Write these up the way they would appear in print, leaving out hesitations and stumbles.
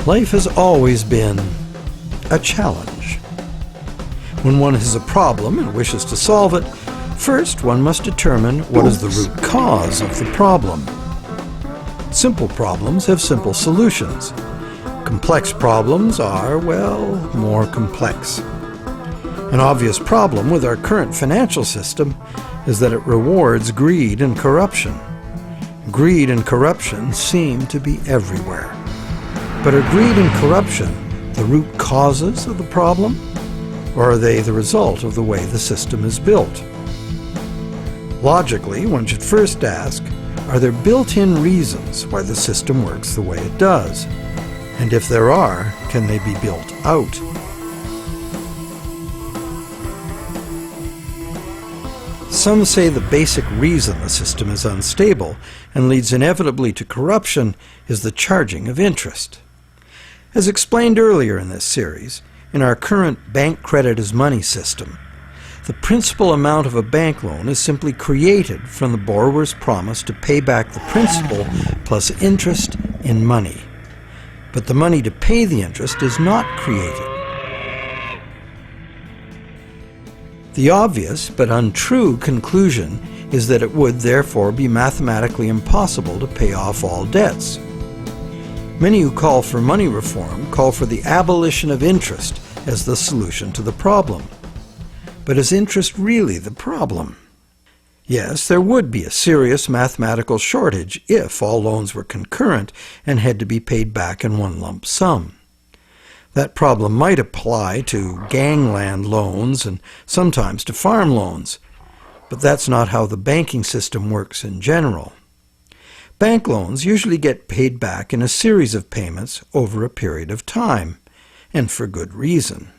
Life has always been a challenge. When one has a problem and wishes to solve it, first one must determine what is the root cause of the problem. Simple problems have simple solutions. Complex problems are, well, more complex. An obvious problem with our current financial system is that it rewards greed and corruption. Greed and corruption seem to be everywhere. But are greed and corruption the root causes of the problem, or are they the result of the way the system is built? Logically, one should first ask, are there built-in reasons why the system works the way it does? And if there are, can they be built out? Some say the basic reason the system is unstable and leads inevitably to corruption is the charging of interest. As explained earlier in this series, in our current bank credit as money system, the principal amount of a bank loan is simply created from the borrower's promise to pay back the principal plus interest in money. But the money to pay the interest is not created. The obvious but untrue conclusion is that it would therefore be mathematically impossible to pay off all debts. Many who call for money reform call for the abolition of interest as the solution to the problem. But is interest really the problem? Yes, there would be a serious mathematical shortage if all loans were concurrent and had to be paid back in one lump sum. That problem might apply to gangland loans and sometimes to farm loans, but that's not how the banking system works in general. Bank loans usually get paid back in a series of payments over a period of time, and for good reason.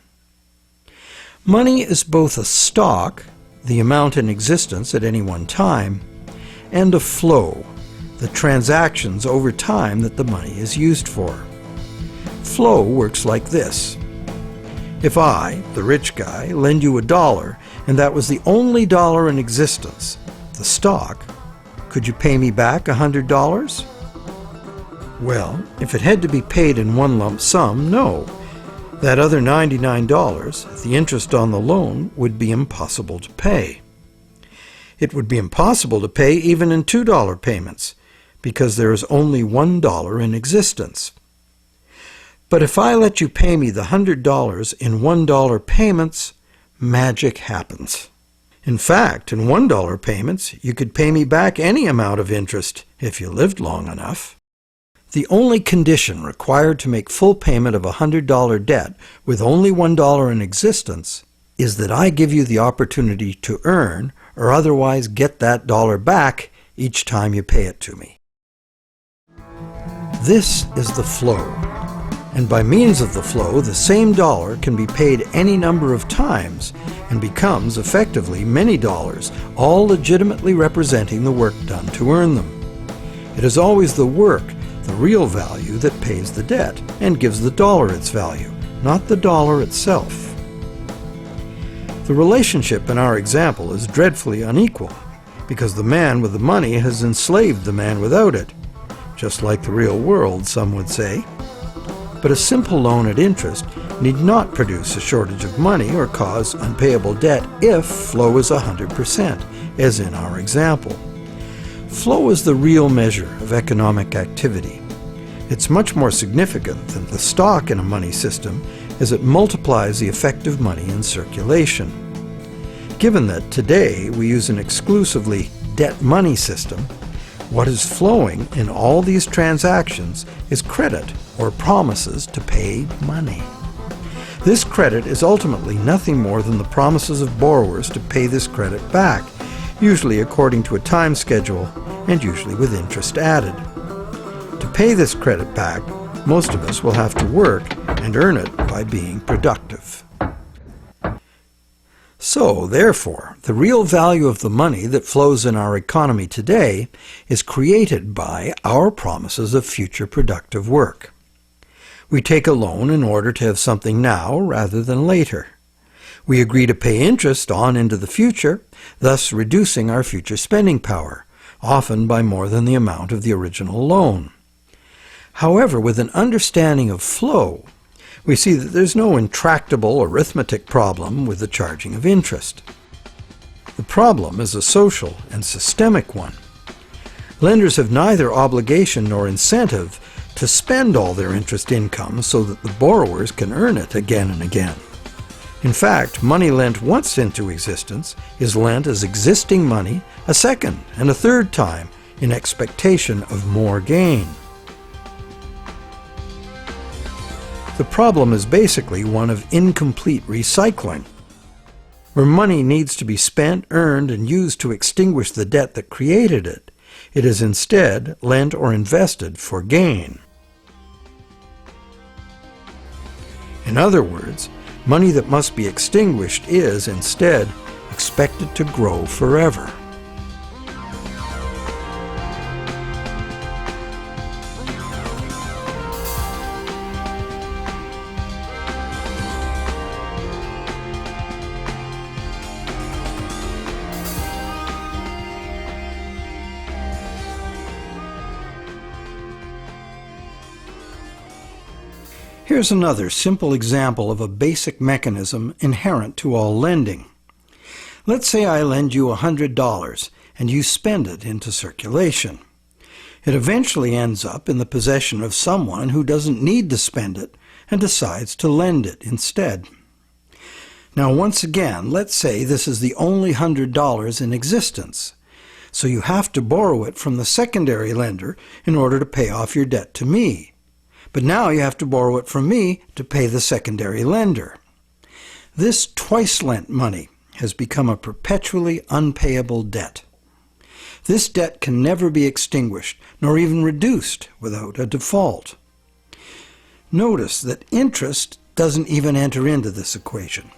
Money is both a stock, the amount in existence at any one time, and a flow, the transactions over time that the money is used for. Flow works like this. If I, the rich guy, lend you $1 and that was the only dollar in existence, the stock, could you pay me back $100? Well, if it had to be paid in one lump sum, no. That other $99, the interest on the loan, would be impossible to pay. It would be impossible to pay even in $2 payments, because there is only $1 in existence. But if I let you pay me the $100 in $1 payments, magic happens. In fact, in $1 payments, you could pay me back any amount of interest if you lived long enough. The only condition required to make full payment of a $100 debt with only $1 in existence is that I give you the opportunity to earn or otherwise get that dollar back each time you pay it to me. This is the flow. And by means of the flow, the same dollar can be paid any number of times and becomes effectively many dollars, all legitimately representing the work done to earn them. It is always the work, the real value, that pays the debt and gives the dollar its value, not the dollar itself. The relationship in our example is dreadfully unequal, because the man with the money has enslaved the man without it, just like the real world, some would say. But a simple loan at interest need not produce a shortage of money or cause unpayable debt if flow is 100%, as in our example. Flow is the real measure of economic activity. It's much more significant than the stock in a money system, as it multiplies the effective money in circulation. Given that today we use an exclusively debt money system, what is flowing in all these transactions is credit, or promises to pay money. This credit is ultimately nothing more than the promises of borrowers to pay this credit back, usually according to a time schedule and usually with interest added. To pay this credit back, most of us will have to work and earn it by being productive. So, therefore, the real value of the money that flows in our economy today is created by our promises of future productive work. We take a loan in order to have something now rather than later. We agree to pay interest on into the future, thus reducing our future spending power, often by more than the amount of the original loan. However, with an understanding of flow, we see that there's no intractable arithmetic problem with the charging of interest. The problem is a social and systemic one. Lenders have neither obligation nor incentive to spend all their interest income so that the borrowers can earn it again and again. In fact, money lent once into existence is lent as existing money a second and a third time in expectation of more gain. The problem is basically one of incomplete recycling. Where money needs to be spent, earned, and used to extinguish the debt that created it, it is instead lent or invested for gain. In other words, money that must be extinguished is, instead, expected to grow forever. Here's another simple example of a basic mechanism inherent to all lending. Let's say I lend you $100 and you spend it into circulation. It eventually ends up in the possession of someone who doesn't need to spend it and decides to lend it instead. Now once again, let's say this is the only $100 in existence. So you have to borrow it from the secondary lender in order to pay off your debt to me. But now you have to borrow it from me to pay the secondary lender. This twice-lent money has become a perpetually unpayable debt. This debt can never be extinguished, nor even reduced without a default. Notice that interest doesn't even enter into this equation.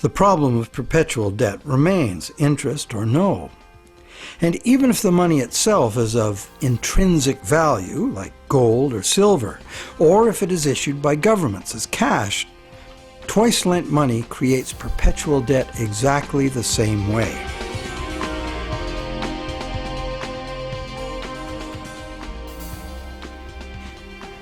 The problem of perpetual debt remains, interest or no. And even if the money itself is of intrinsic value, like gold or silver, or if it is issued by governments as cash, twice-lent money creates perpetual debt exactly the same way.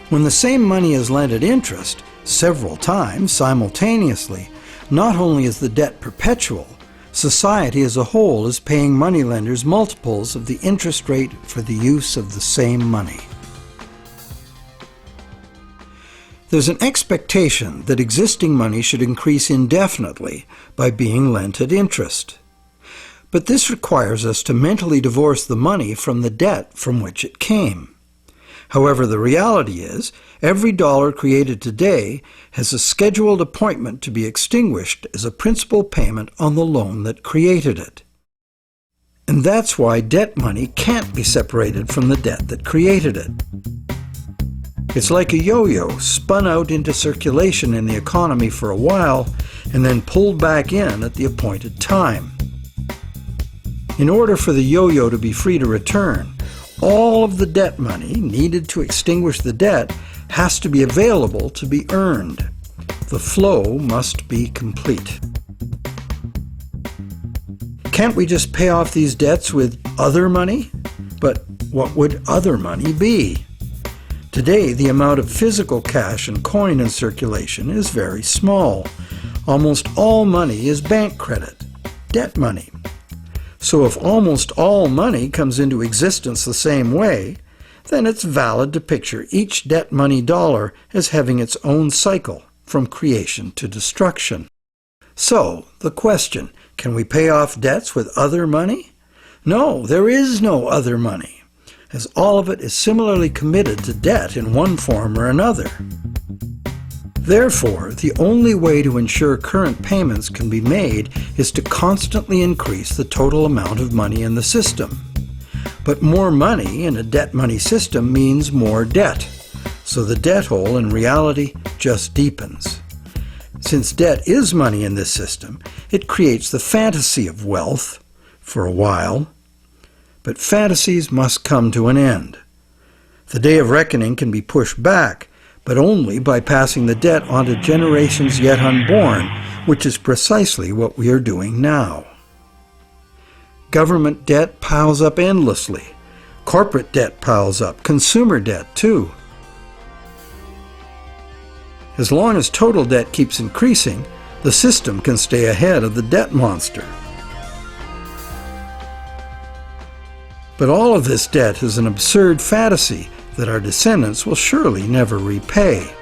When the same money is lent at interest, several times simultaneously, not only is the debt perpetual, society as a whole is paying moneylenders multiples of the interest rate for the use of the same money. There's an expectation that existing money should increase indefinitely by being lent at interest. But this requires us to mentally divorce the money from the debt from which it came. However, the reality is, every dollar created today has a scheduled appointment to be extinguished as a principal payment on the loan that created it. And that's why debt money can't be separated from the debt that created it. It's like a yo-yo spun out into circulation in the economy for a while and then pulled back in at the appointed time. In order for the yo-yo to be free to return, all of the debt money needed to extinguish the debt has to be available to be earned. The flow must be complete. Can't we just pay off these debts with other money? But what would other money be? Today, the amount of physical cash and coin in circulation is very small. Almost all money is bank credit, debt money. So if almost all money comes into existence the same way, then it's valid to picture each debt money dollar as having its own cycle from creation to destruction. So, the question, can we pay off debts with other money? No, there is no other money, as all of it is similarly committed to debt in one form or another. Therefore, the only way to ensure current payments can be made is to constantly increase the total amount of money in the system. But more money in a debt money system means more debt, so the debt hole in reality just deepens. Since debt is money in this system, it creates the fantasy of wealth for a while, but fantasies must come to an end. The day of reckoning can be pushed back, but only by passing the debt on to generations yet unborn, which is precisely what we are doing now. Government debt piles up endlessly. Corporate debt piles up, consumer debt too. As long as total debt keeps increasing, the system can stay ahead of the debt monster. But all of this debt is an absurd fantasy that our descendants will surely never repay.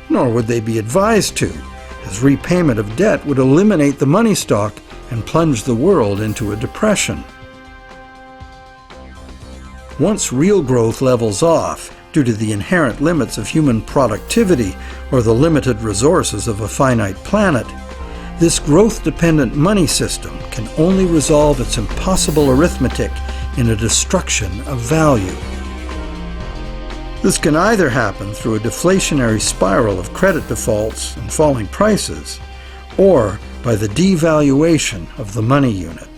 Nor would they be advised to, as repayment of debt would eliminate the money stock and plunge the world into a depression. Once real growth levels off, due to the inherent limits of human productivity or the limited resources of a finite planet, this growth-dependent money system can only resolve its impossible arithmetic in a destruction of value. This can either happen through a deflationary spiral of credit defaults and falling prices, or by the devaluation of the money unit.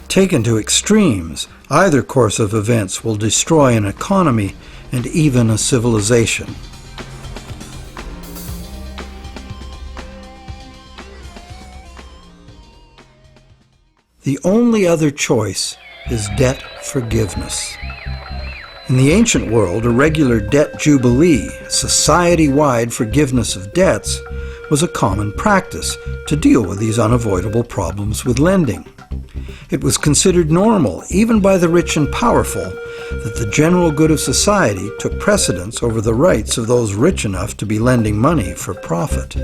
Taken to extremes, either course of events will destroy an economy and even a civilization. The only other choice is debt forgiveness. In the ancient world, a regular debt jubilee, society-wide forgiveness of debts, was a common practice to deal with these unavoidable problems with lending. It was considered normal, even by the rich and powerful, that the general good of society took precedence over the rights of those rich enough to be lending money for profit.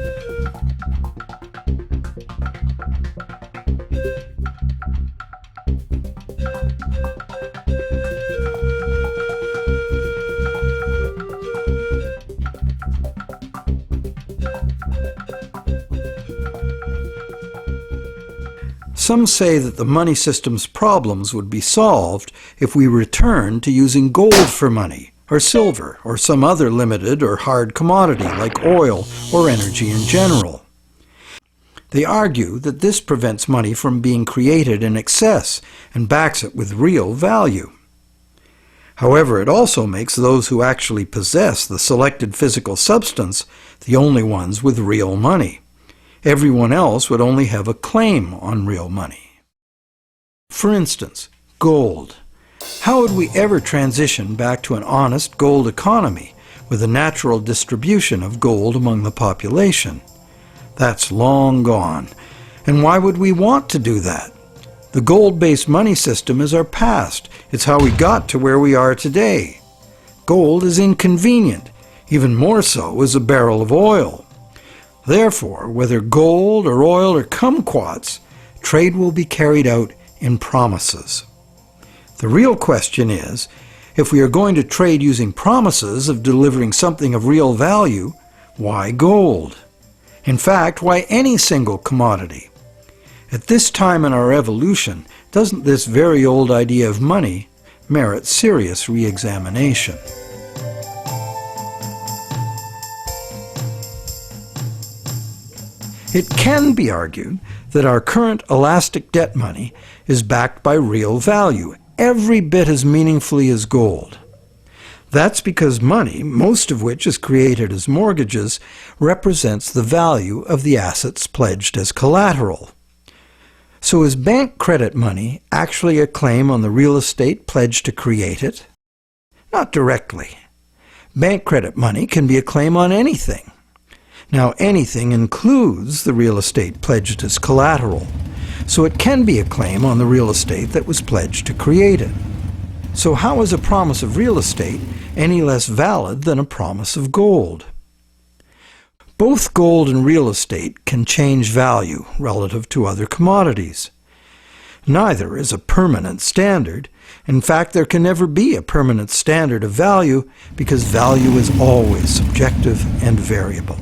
Some say that the money system's problems would be solved if we returned to using gold for money, or silver, or some other limited or hard commodity like oil or energy in general. They argue that this prevents money from being created in excess and backs it with real value. However, it also makes those who actually possess the selected physical substance the only ones with real money. Everyone else would only have a claim on real money. For instance, gold. How would we ever transition back to an honest gold economy with a natural distribution of gold among the population? That's long gone. And why would we want to do that? The gold-based money system is our past. It's how we got to where we are today. Gold is inconvenient. Even more so is a barrel of oil. Therefore, whether gold or oil or kumquats, trade will be carried out in promises. The real question is, if we are going to trade using promises of delivering something of real value, why gold? In fact, why any single commodity? At this time in our evolution, doesn't this very old idea of money merit serious re-examination? It can be argued that our current elastic debt money is backed by real value, every bit as meaningfully as gold. That's because money, most of which is created as mortgages, represents the value of the assets pledged as collateral. So is bank credit money actually a claim on the real estate pledged to create it? Not directly. Bank credit money can be a claim on anything. Now, anything includes the real estate pledged as collateral, so it can be a claim on the real estate that was pledged to create it. So how is a promise of real estate any less valid than a promise of gold? Both gold and real estate can change value relative to other commodities. Neither is a permanent standard. In fact, there can never be a permanent standard of value because value is always subjective and variable.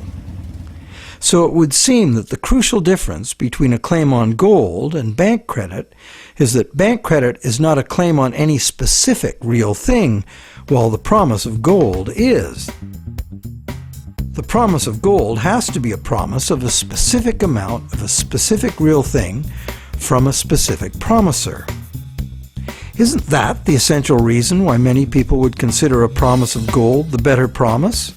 So it would seem that the crucial difference between a claim on gold and bank credit is that bank credit is not a claim on any specific real thing, while the promise of gold is. The promise of gold has to be a promise of a specific amount of a specific real thing from a specific promiser. Isn't that the essential reason why many people would consider a promise of gold the better promise?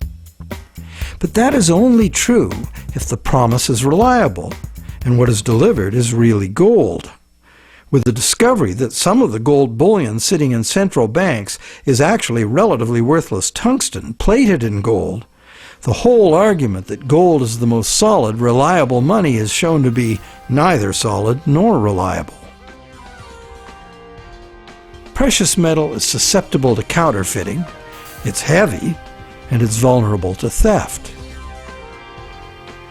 But that is only true if the promise is reliable and what is delivered is really gold. with the discovery that some of the gold bullion sitting in central banks is actually relatively worthless tungsten plated in gold, the whole argument that gold is the most solid, reliable money is shown to be neither solid nor reliable. Precious metal is susceptible to counterfeiting, it's heavy, and it's vulnerable to theft.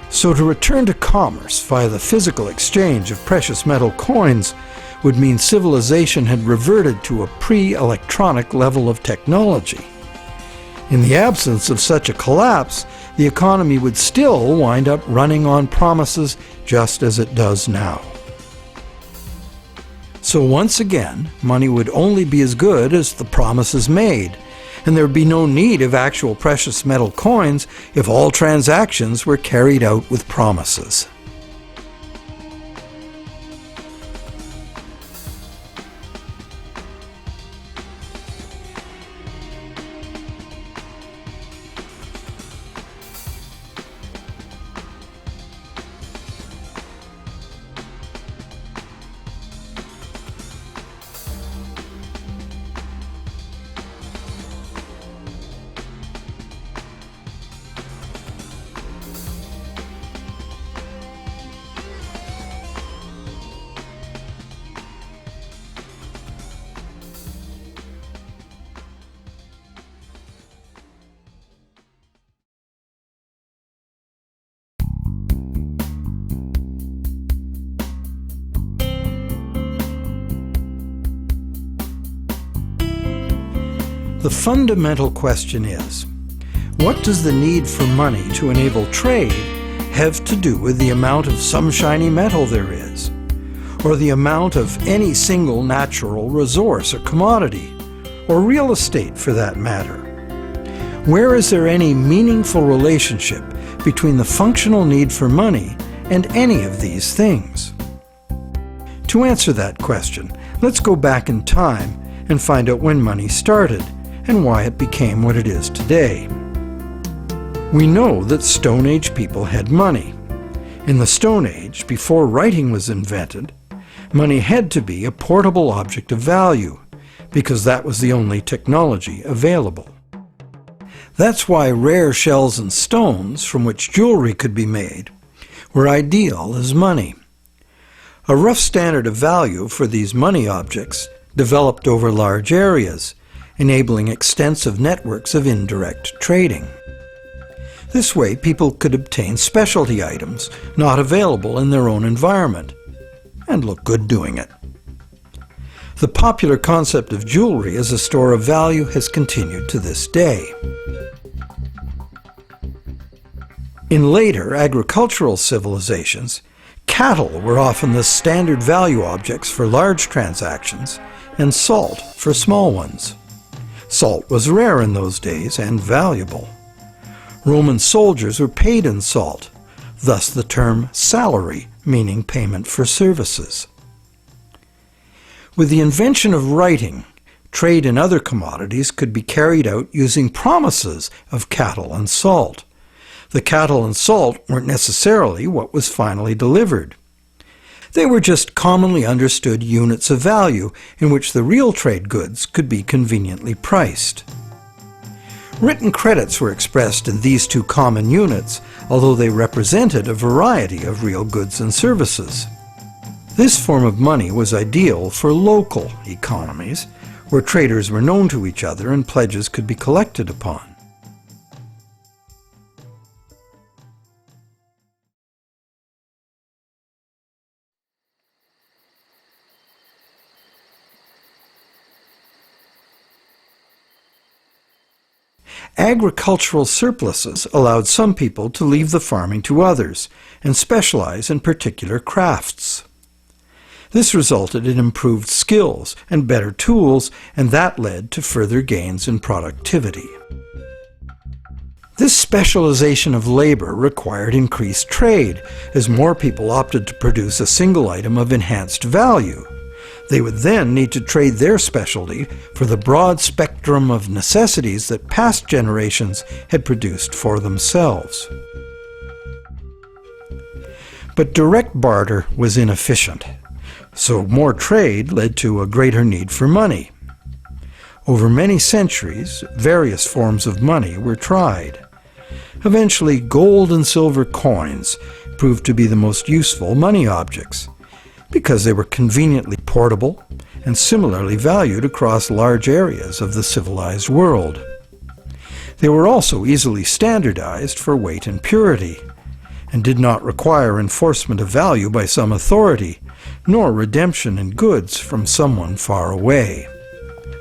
So to return to commerce via the physical exchange of precious metal coins would mean civilization had reverted to a pre-electronic level of technology. In the absence of such a collapse, the economy would still wind up running on promises just as it does now. So once again, money would only be as good as the promises made, and there would be no need of actual precious metal coins if all transactions were carried out with promises. The fundamental question is, what does the need for money to enable trade have to do with the amount of some shiny metal there is, or the amount of any single natural resource or commodity, or real estate for that matter? Where is there any meaningful relationship between the functional need for money and any of these things? To answer that question, let's go back in time and find out when money started and why it became what it is today. We know that Stone Age people had money. In the Stone Age, before writing was invented, money had to be a portable object of value, because that was the only technology available. That's why rare shells and stones, from which jewelry could be made, were ideal as money. A rough standard of value for these money objects developed over large areas, enabling extensive networks of indirect trading. This way, people could obtain specialty items not available in their own environment, and look good doing it. The popular concept of jewelry as a store of value has continued to this day. In later agricultural civilizations, cattle were often the standard value objects for large transactions, and salt for small ones. Salt was rare in those days and valuable. Roman soldiers were paid in salt, thus the term salary, meaning payment for services. With the invention of writing, trade in other commodities could be carried out using promises of cattle and salt. The cattle and salt weren't necessarily what was finally delivered. They were just commonly understood units of value in which the real trade goods could be conveniently priced. Written credits were expressed in these two common units, although they represented a variety of real goods and services. This form of money was ideal for local economies, where traders were known to each other and pledges could be collected upon. Agricultural surpluses allowed some people to leave the farming to others and specialize in particular crafts. This resulted in improved skills and better tools, and that led to further gains in productivity. This specialization of labor required increased trade, as more people opted to produce a single item of enhanced value. They would then need to trade their specialty for the broad spectrum of necessities that past generations had produced for themselves. But direct barter was inefficient. So more trade led to a greater need for money. Over many centuries, various forms of money were tried. Eventually, gold and silver coins proved to be the most useful money objects because they were conveniently portable and similarly valued across large areas of the civilized world. They were also easily standardized for weight and purity, and did not require enforcement of value by some authority, nor redemption in goods from someone far away.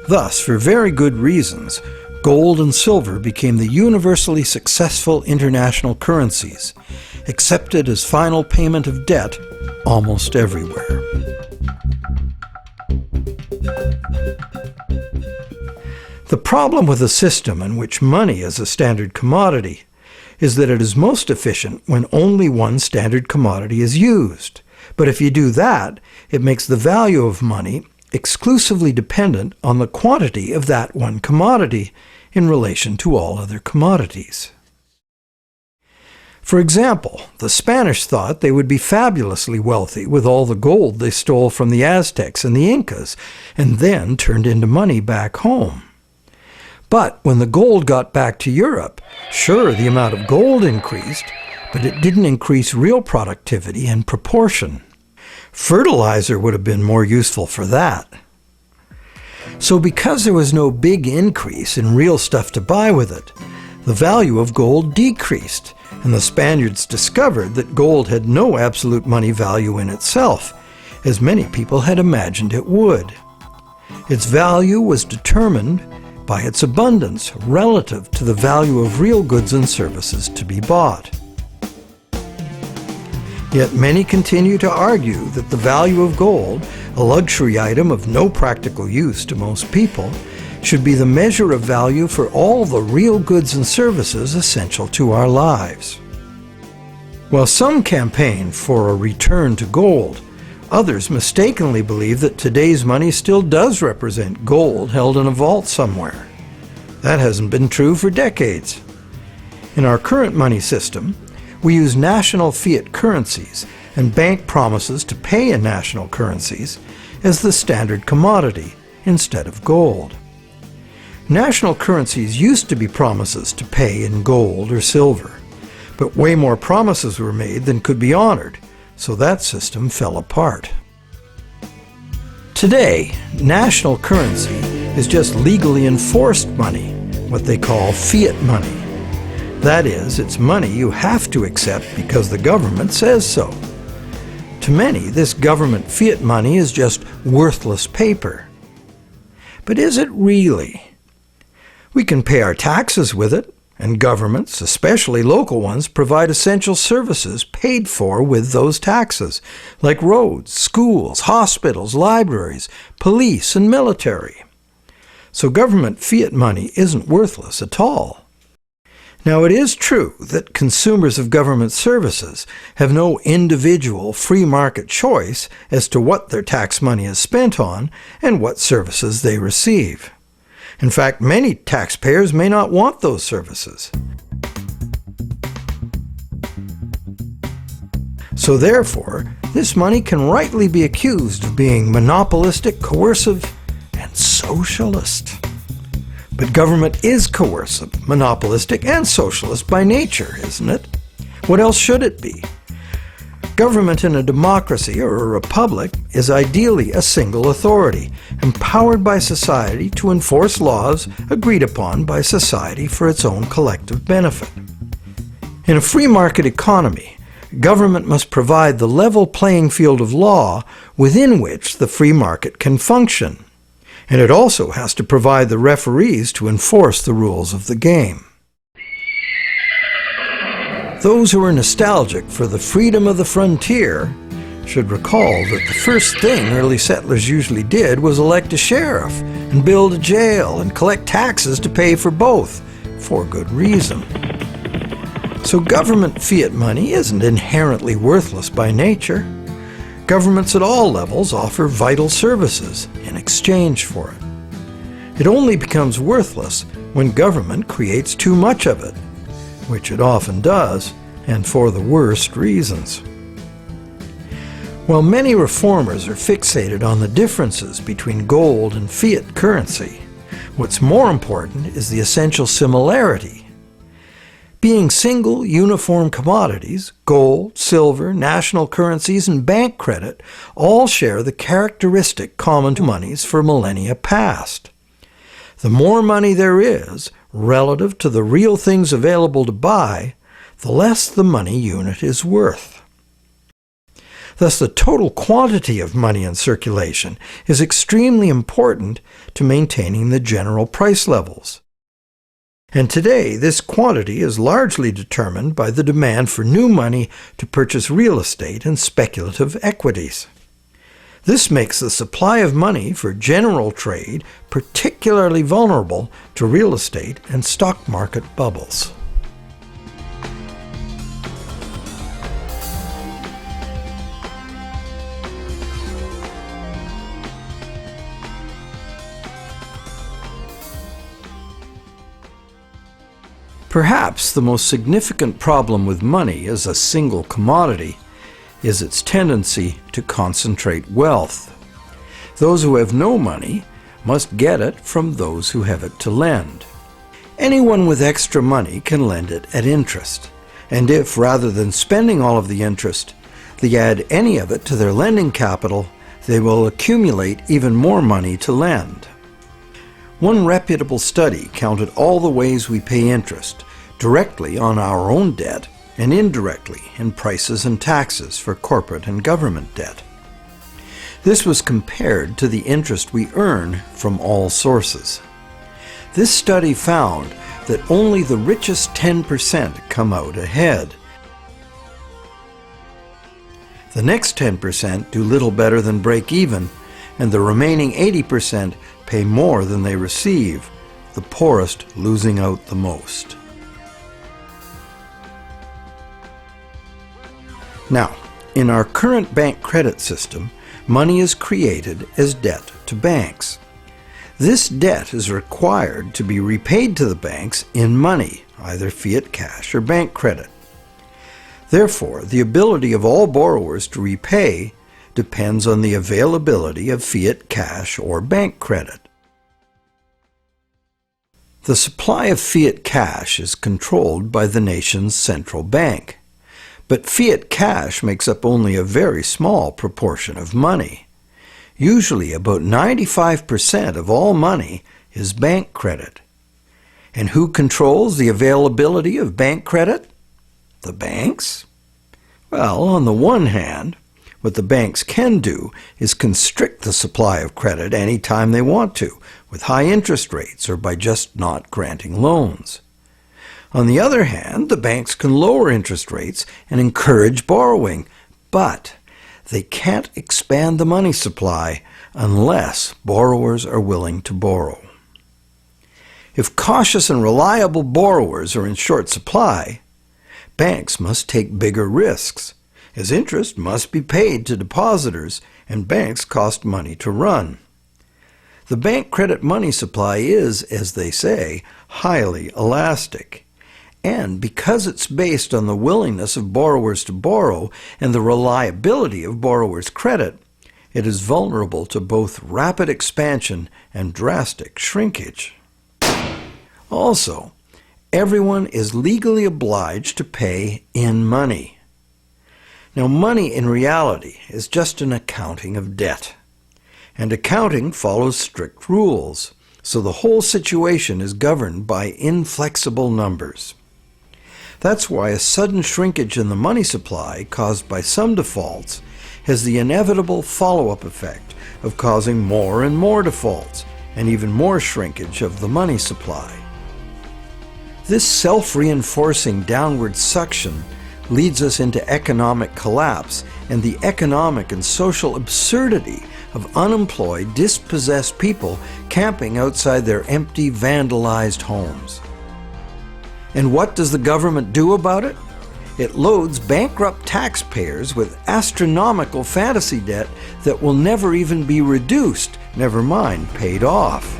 Thus, for very good reasons, gold and silver became the universally successful international currencies, accepted as final payment of debt almost everywhere. The problem with a system in which money is a standard commodity is that it is most efficient when only one standard commodity is used. But if you do that, it makes the value of money exclusively dependent on the quantity of that one commodity in relation to all other commodities. For example, the Spanish thought they would be fabulously wealthy with all the gold they stole from the Aztecs and the Incas, and then turned into money back home. But when the gold got back to Europe, sure, the amount of gold increased, but it didn't increase real productivity in proportion. Fertilizer would have been more useful for that. So because there was no big increase in real stuff to buy with it, the value of gold decreased, and the Spaniards discovered that gold had no absolute money value in itself, as many people had imagined it would. Its value was determined by its abundance relative to the value of real goods and services to be bought. Yet many continue to argue that the value of gold, a luxury item of no practical use to most people, should be the measure of value for all the real goods and services essential to our lives. While some campaign for a return to gold, others mistakenly believe that today's money still does represent gold held in a vault somewhere. That hasn't been true for decades. In our current money system, we use national fiat currencies and bank promises to pay in national currencies as the standard commodity instead of gold. National currencies used to be promises to pay in gold or silver, but way more promises were made than could be honored, so that system fell apart. Today, national currency is just legally enforced money, what they call fiat money. That is, it's money you have to accept because the government says so. To many, this government fiat money is just worthless paper. But is it really? We can pay our taxes with it, and governments, especially local ones, provide essential services paid for with those taxes, like roads, schools, hospitals, libraries, police, and military. So government fiat money isn't worthless at all. Now, it is true that consumers of government services have no individual free market choice as to what their tax money is spent on and what services they receive. In fact, many taxpayers may not want those services. So therefore, this money can rightly be accused of being monopolistic, coercive, and socialist. But government is coercive, monopolistic, and socialist by nature, isn't it? What else should it be? Government in a democracy or a republic is ideally a single authority, empowered by society to enforce laws agreed upon by society for its own collective benefit. In a free market economy, government must provide the level playing field of law within which the free market can function. And it also has to provide the referees to enforce the rules of the game. Those who are nostalgic for the freedom of the frontier should recall that the first thing early settlers usually did was elect a sheriff and build a jail and collect taxes to pay for both, for good reason. So government fiat money isn't inherently worthless by nature. Governments at all levels offer vital services in exchange for it. It only becomes worthless when government creates too much of it, which it often does, and for the worst reasons. While many reformers are fixated on the differences between gold and fiat currency, what's more important is the essential similarity. Being single, uniform commodities, gold, silver, national currencies, and bank credit all share the characteristic common to monies for millennia past. The more money there is, relative to the real things available to buy, the less the money unit is worth. Thus, the total quantity of money in circulation is extremely important to maintaining the general price levels. And today, this quantity is largely determined by the demand for new money to purchase real estate and speculative equities. This makes the supply of money for general trade particularly vulnerable to real estate and stock market bubbles. Perhaps the most significant problem with money as a single commodity is its tendency to concentrate wealth. Those who have no money must get it from those who have it to lend. Anyone with extra money can lend it at interest, and if, rather than spending all of the interest, they add any of it to their lending capital, they will accumulate even more money to lend. One reputable study counted all the ways we pay interest, directly on our own debt and indirectly in prices and taxes for corporate and government debt. This was compared to the interest we earn from all sources. This study found that only the richest 10% come out ahead. The next 10% do little better than break even, and the remaining 80% pay more than they receive, the poorest losing out the most. Now, in our current bank credit system, money is created as debt to banks. This debt is required to be repaid to the banks in money, either fiat cash or bank credit. Therefore, the ability of all borrowers to repay depends on the availability of fiat cash or bank credit. The supply of fiat cash is controlled by the nation's central bank, but fiat cash makes up only a very small proportion of money. Usually about 95% of all money is bank credit. And who controls the availability of bank credit? The banks? Well, on the one hand, what the banks can do is constrict the supply of credit any time they want to, with high interest rates or by just not granting loans. On the other hand, the banks can lower interest rates and encourage borrowing, but they can't expand the money supply unless borrowers are willing to borrow. If cautious and reliable borrowers are in short supply, banks must take bigger risks, as interest must be paid to depositors and banks cost money to run. The bank credit money supply is, as they say, highly elastic. And because it's based on the willingness of borrowers to borrow and the reliability of borrowers' credit, it is vulnerable to both rapid expansion and drastic shrinkage. Also, everyone is legally obliged to pay in money. Now, money in reality is just an accounting of debt. And accounting follows strict rules, so the whole situation is governed by inflexible numbers. That's why a sudden shrinkage in the money supply caused by some defaults has the inevitable follow-up effect of causing more and more defaults and even more shrinkage of the money supply. This self-reinforcing downward suction leads us into economic collapse and the economic and social absurdity of unemployed, dispossessed people camping outside their empty, vandalized homes. And what does the government do about it? It loads bankrupt taxpayers with astronomical fantasy debt that will never even be reduced, never mind paid off.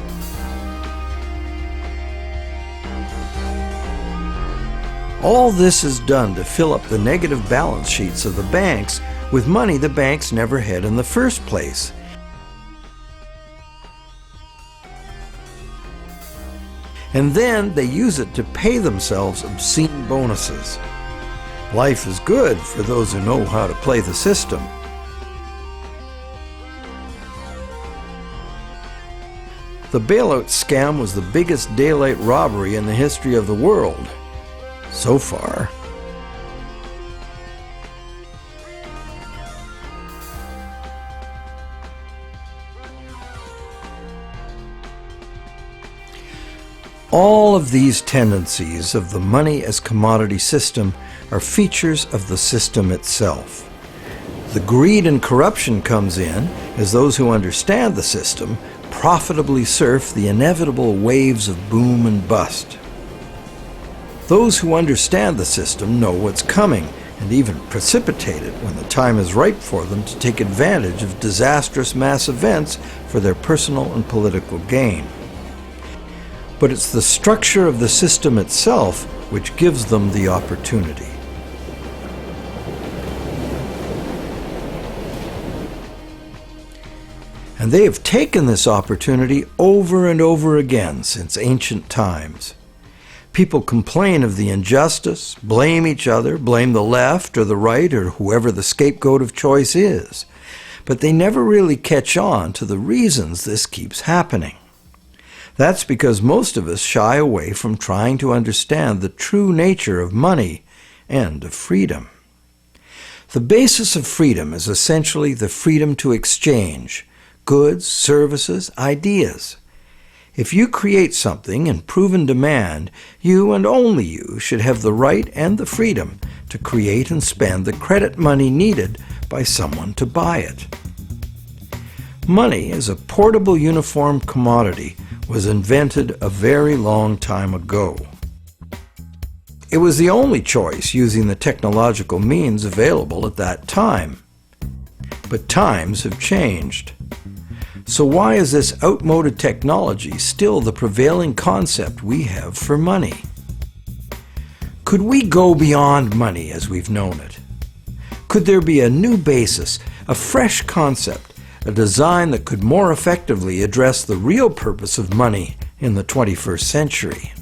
All this is done to fill up the negative balance sheets of the banks with money the banks never had in the first place. And then they use it to pay themselves obscene bonuses. Life is good for those who know how to play the system. The bailout scam was the biggest daylight robbery in the history of the world. So far. All of these tendencies of the money as commodity system are features of the system itself. The greed and corruption comes in as those who understand the system profitably surf the inevitable waves of boom and bust. Those who understand the system know what's coming and even precipitate it when the time is ripe for them to take advantage of disastrous mass events for their personal and political gain. But it's the structure of the system itself which gives them the opportunity. And they have taken this opportunity over and over again since ancient times. People complain of the injustice, blame each other, blame the left or the right or whoever the scapegoat of choice is. But they never really catch on to the reasons this keeps happening. That's because most of us shy away from trying to understand the true nature of money and of freedom. The basis of freedom is essentially the freedom to exchange goods, services, ideas. If you create something in proven demand, you and only you should have the right and the freedom to create and spend the credit money needed by someone to buy it. Money as a portable uniform commodity was invented a very long time ago. It was the only choice using the technological means available at that time. But times have changed. So why is this outmoded technology still the prevailing concept we have for money? Could we go beyond money as we've known it? Could there be a new basis, a fresh concept, a design that could more effectively address the real purpose of money in the 21st century?